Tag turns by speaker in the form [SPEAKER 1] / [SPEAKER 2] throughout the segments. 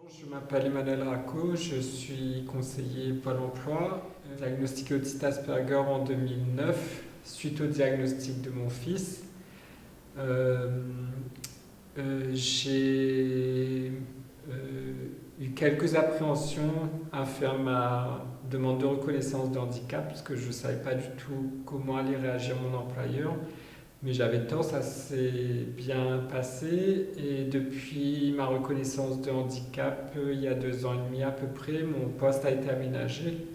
[SPEAKER 1] Je m'appelle Emmanuel Racco, je suis conseiller Pôle emploi, diagnostiqué autiste Asperger en 2009, suite au diagnostic de mon fils. Euh, j'ai eu quelques appréhensions à faire ma demande de reconnaissance de handicap, parce que je ne savais pas du tout comment allait réagir mon employeur. Mais j'avais tort, ça s'est bien passé. Et depuis ma reconnaissance de handicap, il y a 2 ans et demi à peu près, mon poste a été aménagé.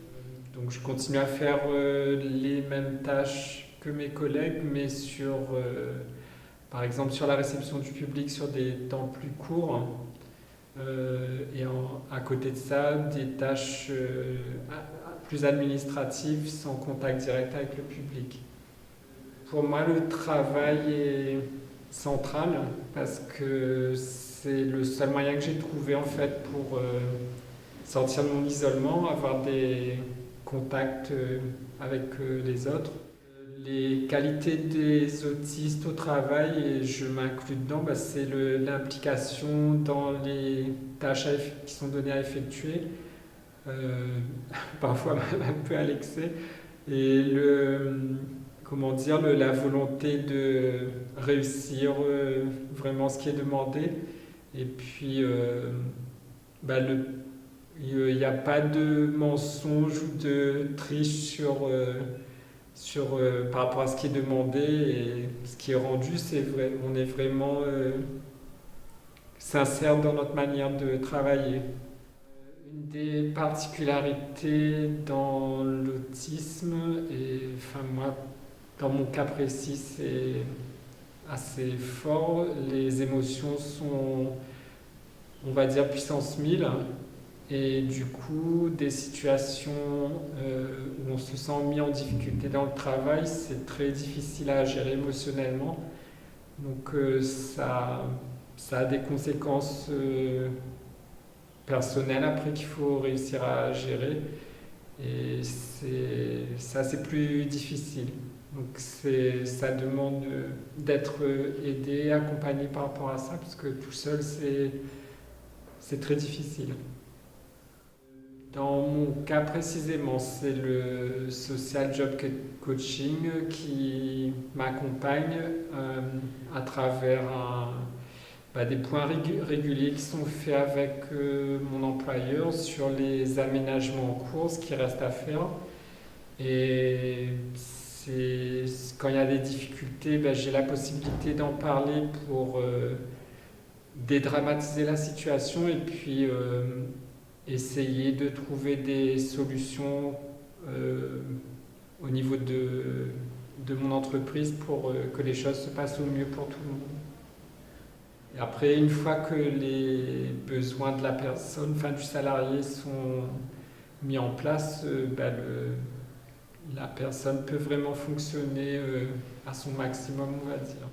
[SPEAKER 1] Donc je continue à faire les mêmes tâches que mes collègues, mais par exemple sur la réception du public sur des temps plus courts. À côté de ça, des tâches plus administratives sans contact direct avec le public. Pour moi, le travail est central parce que c'est le seul moyen que j'ai trouvé en fait pour sortir de mon isolement, avoir des contacts avec les autres. Les qualités des autistes au travail, et je m'inclus dedans, c'est l'implication dans les tâches qui sont données à effectuer, euh, parfois même un peu à l'excès, et comment dire, la volonté de réussir vraiment ce qui est demandé. Et puis, il n'y a pas de mensonge ou de triche par rapport à ce qui est demandé et ce qui est rendu. C'est vrai, on est vraiment sincère dans notre manière de travailler. Une des particularités dans l'autisme, et enfin moi, dans mon cas précis, c'est assez fort. Les émotions sont, on va dire, puissance 1000. Et du coup, des situations où on se sent mis en difficulté dans le travail, c'est très difficile à gérer émotionnellement. Donc ça a des conséquences personnelles après qu'il faut réussir à gérer. Et ça, c'est plus difficile. Donc ça demande d'être aidé, accompagné par rapport à ça, parce que tout seul, c'est très difficile. Dans mon cas précisément, c'est le Social Job Coaching qui m'accompagne à travers des points réguliers qui sont faits avec mon employeur sur les aménagements en cours, ce qui reste à faire. Et quand il y a des difficultés, j'ai la possibilité d'en parler pour dédramatiser la situation et puis essayer de trouver des solutions au niveau de mon entreprise pour que les choses se passent au mieux pour tout le monde. Et après, une fois que les besoins de la personne, enfin du salarié, sont mis en place, la personne peut vraiment fonctionner à son maximum, on va dire.